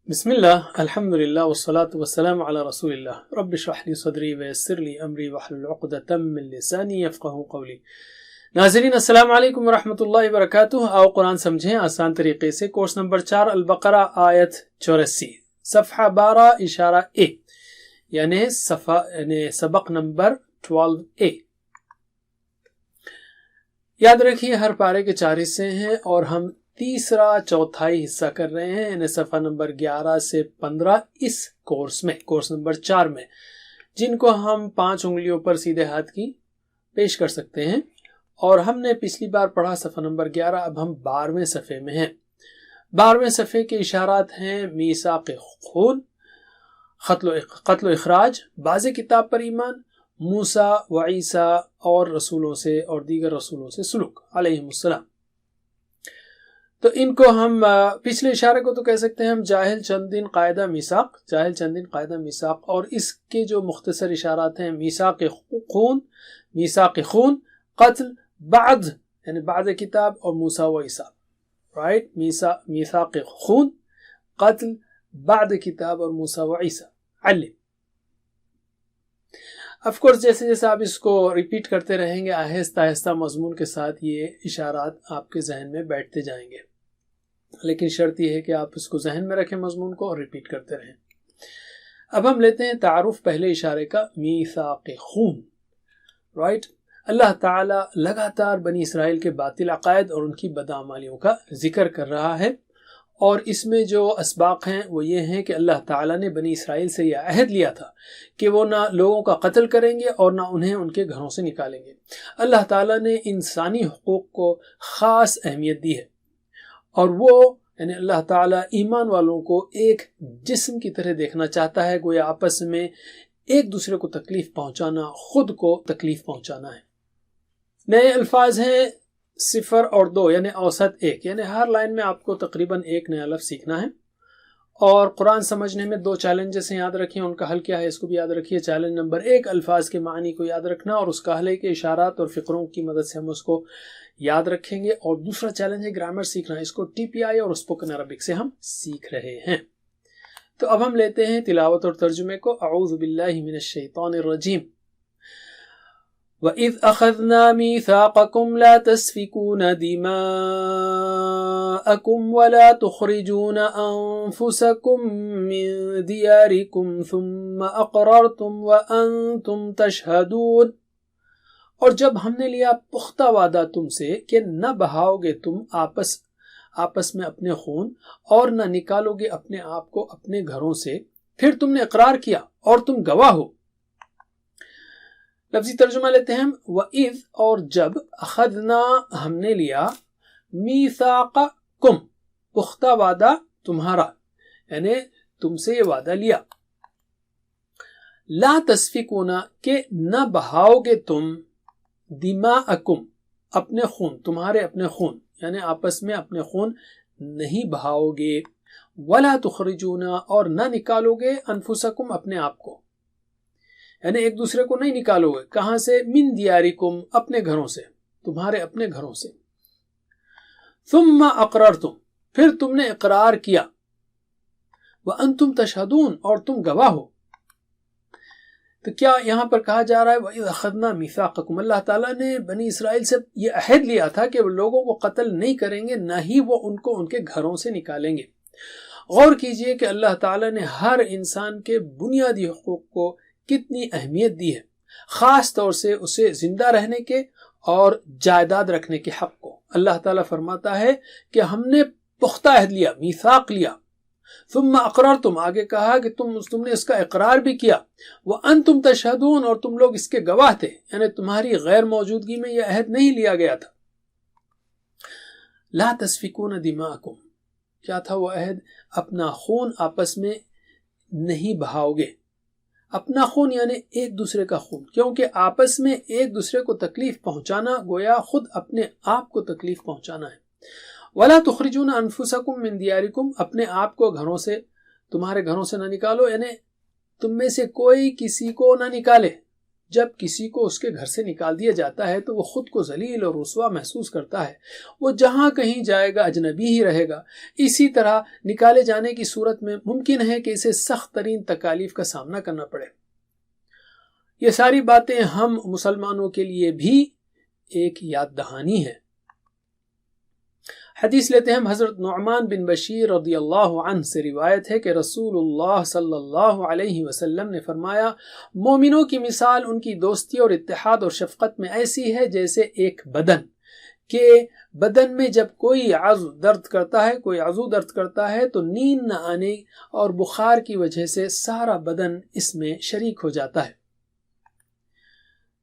بسم اللہ الحمد للہ والصلاة والسلام علی رسول اللہ رب اشرح لی صدری ویسر لی امری واحلل عقدۃ من لسانی یفقہوا قولی۔ ناظرین السلام علیکم ورحمۃ اللہ وبرکاتہ۔ آؤ قرآن سمجھیں آسان طریقے سے۔ کورس نمبر 4 البقرہ آیت 84 صفحہ 12 اشارہ اے یعنی سبق نمبر 12A۔ یاد رکھیے ہر پارے کے 4 حصے ہیں اور ہم تیسرا چوتھائی حصہ کر رہے ہیں، یعنی صفحہ نمبر 11 سے 15 اس کورس نمبر 4 میں، جن کو ہم 5 انگلیوں پر سیدھے ہاتھ کی پیش کر سکتے ہیں۔ اور ہم نے پچھلی بار پڑھا صفحہ نمبر 11، اب ہم 12ویں صفحے میں ہیں۔ 12ویں صفحے کے اشارات ہیں میثاق خون، قتل و اخراج، باز کتاب پر ایمان، موسیٰ و عیسیٰ اور رسولوں سے اور دیگر رسولوں سے سلوک علیہم السلام۔ تو ان کو ہم پچھلے اشارے کو تو کہہ سکتے ہیں ہم جاہل چندین قاعدہ میثاق، اور اس کے جو مختصر اشارات ہیں میثاق خون، قتل، بعد یعنی بعد کتاب، اور موسیٰ و عیسیٰ، رائٹ؟ میثاق خون، قتل، بعد کتاب اور موسیٰ و عیسیٰ۔ علم آف کورس جیسے جیسے آپ اس کو ریپیٹ کرتے رہیں گے آہستہ آہستہ مضمون کے ساتھ یہ اشارات آپ کے ذہن میں بیٹھتے جائیں گے، لیکن شرط یہ ہے کہ آپ اس کو ذہن میں رکھیں مضمون کو اور ریپیٹ کرتے رہیں۔ اب ہم لیتے ہیں تعارف پہلے اشارے کا، میثاق خون، رائٹ؟ اللہ تعالیٰ لگاتار بنی اسرائیل کے باطل عقائد اور ان کی بدعمالیوں کا ذکر کر رہا ہے، اور اس میں جو اسباق ہیں وہ یہ ہیں کہ اللہ تعالیٰ نے بنی اسرائیل سے یہ عہد لیا تھا کہ وہ نہ لوگوں کا قتل کریں گے اور نہ انہیں ان کے گھروں سے نکالیں گے۔ اللہ تعالیٰ نے انسانی حقوق کو خاص اہمیت دی ہے، اور وہ یعنی اللہ تعالیٰ ایمان والوں کو ایک جسم کی طرح دیکھنا چاہتا ہے، گویا آپس میں ایک دوسرے کو تکلیف پہنچانا خود کو تکلیف پہنچانا ہے۔ نئے الفاظ ہیں 0 اور 2 یعنی اوسط 1، یعنی ہر لائن میں آپ کو تقریباً ایک نیا لفظ سیکھنا ہے۔ اور قرآن سمجھنے میں 2 چیلنجز ہیں، یاد رکھیں ان کا حل کیا ہے، اس کو بھی یاد رکھیے۔ چیلنج نمبر 1 الفاظ کے معنی کو یاد رکھنا، اور اس کا حل ہے کہ اشارات اور فقروں کی مدد سے ہم اس کو یاد رکھیں گے۔ اور دوسرا چیلنج ہے گرامر سیکھنا، اس کو TPI اور اسپوکن عربک سے ہم سیکھ رہے ہیں۔ تو اب ہم لیتے ہیں تلاوت اور ترجمے کو۔ اعوذ باللہ من الشیطان الرجیم۔ وَإِذْ أَخَذْنَا مِيثَاقَكُمْ لَا تَسْفِكُونَ دِمَاءَكُمْ وَلَا تُخْرِجُونَ أَنفُسَكُمْ مِنْ دِيَارِكُمْ ثُمَّ أَقْرَرْتُمْ وَأَنْتُمْ تَشْهَدُونَ۔ اور جب ہم نے لیا پختہ وعدہ تم سے کہ نہ بہاؤ گے تم آپس میں اپنے خون، اور نہ نکالو گے اپنے آپ کو اپنے گھروں سے، پھر تم نے اقرار کیا اور تم گواہ ہو۔ لفظی ترجمہ لیتے ہیں ہم۔ وَإِذْ اور جب، اخذنا ہم نے لیا، میثاقکم پختہ وعدہ تمہارا، یعنی تم سے یہ وعدہ لیا، لا تسفکون کہ نہ بہاؤ گے تم، دماءکم اپنے خون، تمہارے اپنے خون، یعنی آپس میں اپنے خون نہیں بہاؤ گے، ولا تخرجون اور نہ نکالو گے، انفسکم اپنے آپ کو، یعنی ایک دوسرے کو نہیں نکالو گے، کہاں سے؟ من دیارکم اپنے گھروں سے، تمہارے اپنے گھروں سے۔ ثم اقررتم پھر تم نے اقرار کیا، وانتم تشہدون اور تم گواہ ہو۔ تو کیا یہاں پر کہا جا رہا ہے وَإِذْ أَخَذْنَا مِيثَاقَكُمْ، اللہ تعالیٰ نے بنی اسرائیل سے یہ عہد لیا تھا کہ وہ لوگوں کو قتل نہیں کریں گے، نہ ہی وہ ان کو ان کے گھروں سے نکالیں گے۔ غور کیجئے کہ اللہ تعالیٰ نے ہر انسان کے بنیادی حقوق کو کتنی اہمیت دی ہے، خاص طور سے اسے زندہ رہنے کے اور جائیداد رکھنے کے حق کو۔ اللہ تعالیٰ فرماتا ہے کہ ہم نے پختہ عہد لیا، میثاق لیا، ثم اقررتم آگے کہا کہ تم نے اس کا اقرار بھی کیا، وانتم تشہدون اور تم لوگ اس کے گواہ تھے، یعنی تمہاری غیر موجودگی میں یہ عہد نہیں لیا گیا تھا۔ لا تسفکون دماءکم کیا تھا وہ عہد؟ اپنا خون آپس میں نہیں بہاؤ گے، اپنا خون یعنی ایک دوسرے کا خون، کیونکہ آپس میں ایک دوسرے کو تکلیف پہنچانا گویا خود اپنے آپ کو تکلیف پہنچانا ہے۔ وَلَا تُخْرِجُونَ أَنفُسَكُمْ مِنْ دِيَارِكُمْ اپنے آپ کو گھروں سے، تمہارے گھروں سے نہ نکالو، یعنی تم میں سے کوئی کسی کو نہ نکالے جب کسی کو اس کے گھر سے نکال دیا جاتا ہے تو وہ خود کو ذلیل اور رسوا محسوس کرتا ہے، وہ جہاں کہیں جائے گا اجنبی ہی رہے گا۔ اسی طرح نکالے جانے کی صورت میں ممکن ہے کہ اسے سخت ترین تکالیف کا سامنا کرنا پڑے۔ یہ ساری باتیں ہم مسلمانوں کے لیے بھی ایک یاد دہانی ہے۔ حدیث لیتے ہیں، حضرت نعمان بن بشیر رضی اللہ عنہ سے روایت ہے کہ رسول اللہ صلی اللہ علیہ وسلم نے فرمایا، مومنوں کی مثال ان کی دوستی اور اتحاد اور شفقت میں ایسی ہے جیسے ایک بدن کہ بدن میں جب کوئی عضو درد کرتا ہے تو نیند نہ آنے اور بخار کی وجہ سے سارا بدن اس میں شریک ہو جاتا ہے۔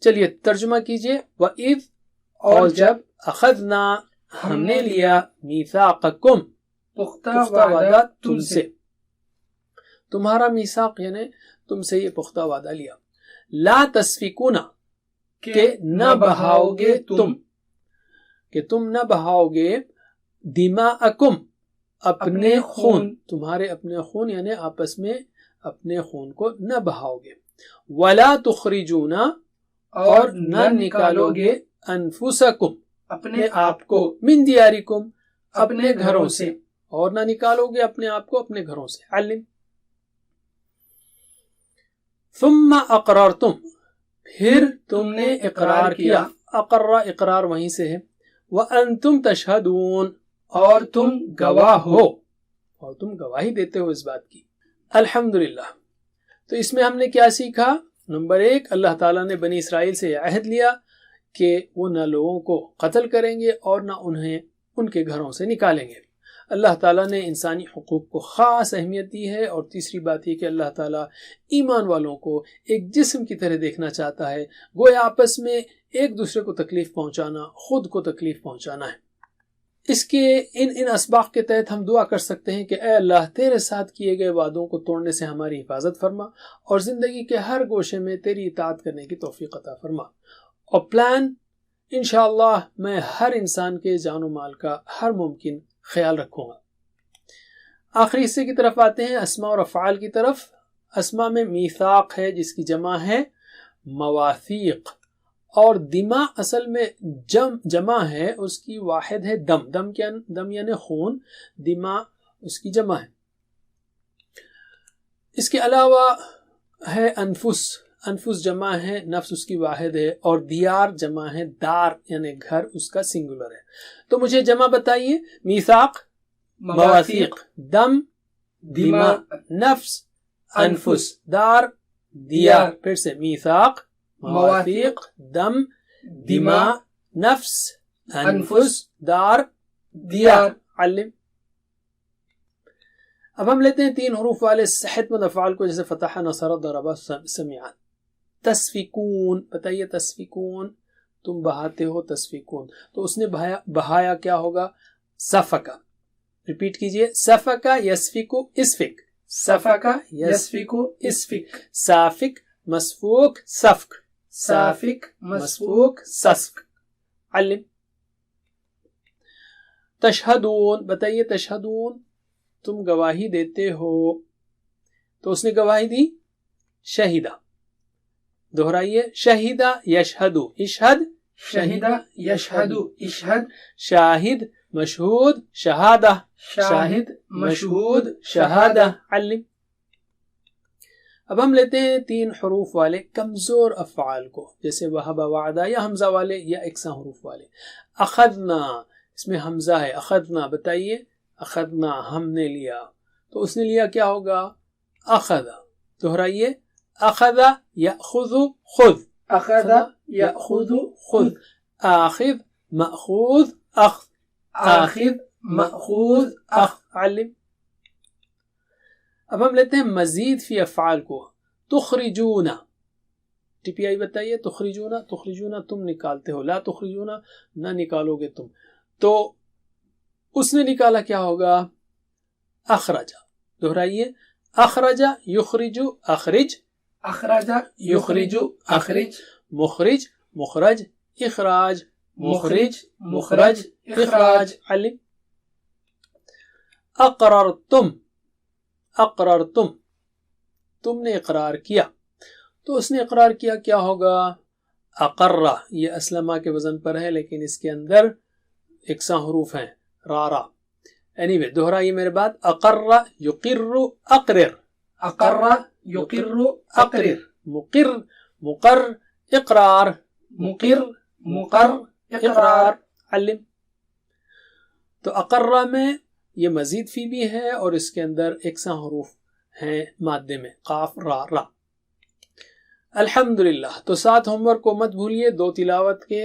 چلیے ترجمہ کیجئے۔ وَإِذْ، اور جب، اخذنا، ہم نے لیا، میثاقکم، پختہ وعدہ تم سے، تمہارا میثاق یعنی تم سے یہ پختہ وعدہ لیا، لا تسفکون، کہ نہ بہاؤ گے تم نہ بہاؤ گے، دماءکم، اپنے خون، تمہارے اپنے خون یعنی آپس میں اپنے خون کو نہ بہاؤ گے، ولا تخرجون، اور نہ نکالو گے، انفسکم، اپنے آپ کو، من دیارکم، اپنے گھروں سے، اور نہ نکالو گے اپنے آپ کو اپنے گھروں سے۔ علم، ثم اقررتم، پھر تم نے اقرار کیا، اقرار وہیں سے ہے، وانتم تشہدون، اور تم گواہ ہو، اور تم گواہی دیتے ہو اس بات کی۔ الحمدللہ۔ تو اس میں ہم نے کیا سیکھا؟ نمبر 1، اللہ تعالیٰ نے بنی اسرائیل سے یہ عہد لیا کہ وہ نہ لوگوں کو قتل کریں گے اور نہ انہیں ان کے گھروں سے نکالیں گے۔ اللہ تعالیٰ نے انسانی حقوق کو خاص اہمیت دی ہے، اور تیسری بات یہ کہ اللہ تعالیٰ ایمان والوں کو ایک جسم کی طرح دیکھنا چاہتا ہے، گویا آپس میں ایک دوسرے کو تکلیف پہنچانا خود کو تکلیف پہنچانا ہے۔ اس کے ان اسباق کے تحت ہم دعا کر سکتے ہیں کہ اے اللہ، تیرے ساتھ کیے گئے وعدوں کو توڑنے سے ہماری حفاظت فرما، اور زندگی کے ہر گوشے میں تیری اطاعت کرنے کی توفیق عطا فرما۔ اور پلان، انشاءاللہ میں ہر انسان کے جان و مال کا ہر ممکن خیال رکھوں گا۔ آخری حصے کی طرف آتے ہیں، اسماء اور افعال کی طرف۔ اسماء میں میثاق ہے جس کی جمع ہے مواثیق، اور دماء اصل میں جمع ہے، اس کی واحد ہے دم، دم یعنی خون، دماء اس کی جمع ہے۔ اس کے علاوہ ہے انفس جمع ہے، نفس اس کی واحد ہے، اور دیار جمع ہے، دار یعنی گھر اس کا سنگولر ہے۔ تو مجھے جمع بتائیے۔ میثاق، مواثیق، دم، دماء، نفس، انفس، دار، دیار۔ پھر سے میثاق، مواثیق، دم، دماء، نفس، انفس، دار، دیار۔ علم۔ اب ہم لیتے ہیں 3 حروف والے صحت مند افعال کو، جیسے فتح، نصر، ضرب، سمع۔ تسفکون، بتائیے تسفکون، تم بہاتے ہو، تسفکون، تو اس نے بہایا کیا ہوگا؟ سفکا۔ ریپیٹ کیجئے، سفکا یسفکو اسفک، سفکا یسفکو اسفک، سافک مسفوک سفک، سافک مسفوک سفک۔ علم۔ تشہدون، بتائیے تشہدون، تم گواہی دیتے ہو، تو اس نے گواہی دی، شہیدہ۔ دہرائیے، شہیدہ یشہدو، اشہد، شہیدہ یشہدو، اشہد، شاہد مشہود شہادہ، شاہد مشہود شہادہ۔ علم۔ اب ہم لیتے ہیں 3 حروف والے کمزور افعال کو، جیسے وہب، وعدہ، یا حمزہ والے یا یکساں حروف والے۔ اخذنا، اس میں حمزہ ہے، اخذنا، بتائیے، اخذنا ہم نے لیا، تو اس نے لیا کیا ہوگا؟ اخذ۔ دہرائیے، اخذ یأخذ خذ، اخذ یأخذ خذ، آخذ مأخوذ اخذ، آخذ مأخوذ اخذ۔ علم۔ اب ہم لیتے ہیں مزید فی افعال کو۔ تخرجون، ٹی پی آئی بتائیے، تخرجون، تخرجون تم نکالتے ہو، لا تخرجون نہ نکالو گے تم، تو اس نے نکالا کیا ہوگا؟ اخرج۔ دہرائیے، اخرج یخرج اخرج، اخرج یخرج اخرج، مخرج مخرج اخراج، مخرج مخرج اخراج۔ علم۔ اقررتم، اقررتم تم نے اقرار کیا، تو اس نے اقرار کیا، کیا ہوگا؟ اقرہ، یہ اسلمہ کے وزن پر ہے لیکن اس کے اندر یکساں حروف ہیں، رارا. anyway دہرائیے میرے بات، اقرہ یقر اقرر، اقرہ یقر اقرر، مقر مقر اقرار، مقر مقر اقرار. علم. تو اقرہ میں یہ مزید فی بھی ہے اور اس کے اندر یکساں حروف ہیں مادے میں، قاف را را. الحمدللہ. تو 7 ہوم ورک کو مت بھولیے، 2 تلاوت کے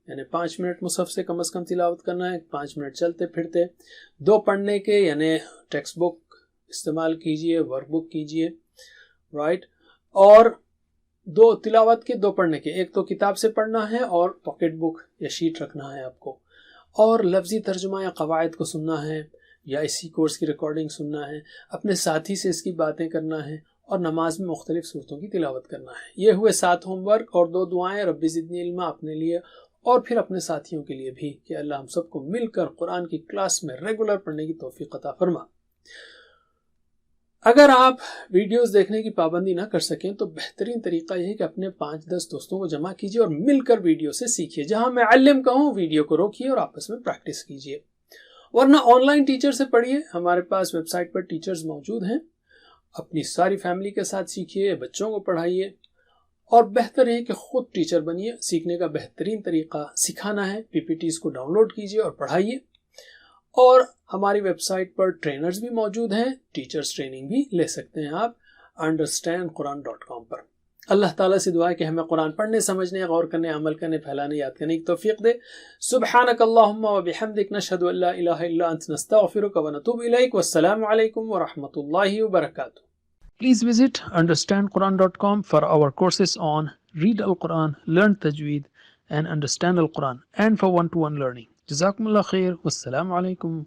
یعنی 5 منٹ مصحف سے کم از کم تلاوت کرنا ہے، 5 منٹ چلتے پھرتے، 2 پڑھنے کے یعنی ٹیکسٹ بک استعمال کیجئے، ورک بک کیجئے، رائٹ، اور 2 تلاوت کے، 2 پڑھنے کے، ایک تو کتاب سے پڑھنا ہے اور پاکٹ بک یا شیٹ رکھنا ہے آپ کو، اور لفظی ترجمہ یا قواعد کو سننا ہے یا اسی کورس کی ریکارڈنگ سننا ہے، اپنے ساتھی سے اس کی باتیں کرنا ہے، اور نماز میں مختلف صورتوں کی تلاوت کرنا ہے. یہ ہوئے 7 ہوم ورک اور 2 دعائیں، رب زدنی علما اپنے لیے اور پھر اپنے ساتھیوں کے لیے بھی کہ اللہ ہم سب کو مل کر قرآن کی کلاس میں ریگولر پڑھنے کی توفیق عطا فرما. اگر آپ ویڈیوز دیکھنے کی پابندی نہ کر سکیں تو بہترین طریقہ یہ ہے کہ اپنے 5-10 دوستوں کو جمع کیجیے اور مل کر ویڈیو سے سیکھیے. جہاں میں علم کہوں ویڈیو کو روکیے اور آپس میں پریکٹس کیجیے. ورنہ آن لائن ٹیچر سے پڑھیے، ہمارے پاس ویب سائٹ پر ٹیچرز موجود ہیں. اپنی ساری فیملی کے ساتھ سیکھیے، بچوں کو پڑھائیے، اور بہتر ہے کہ خود ٹیچر بنیے. سیکھنے کا بہترین طریقہ سکھانا ہے. پی پی ٹیز کو ڈاؤن لوڈ کیجیے اور پڑھائیے. اور ہماری ویب سائٹ پر ٹرینرز بھی موجود ہیں، ٹیچرز ٹریننگ بھی لے سکتے ہیں آپ understandquran.com پر. اللہ تعالیٰ سے دعا ہے کہ ہمیں قرآن پڑھنے، سمجھنے، غور کرنے، عمل کرنے، پھیلانے، یاد کرنے کی توفیق دے. سبحانک اللہم و بحمدک، نشہد ان لا الہ الا انت، نستغفرک و نتوب الیک. والسلام علیکم ورحمۃ اللہ وبرکاتہ. Please visit understandquran.com for our courses on Read Al-Quran, Learn Tajweed and Understand Al-Quran, and for one-to-one learning. Jazakumullah khair. Wassalamu alaikum.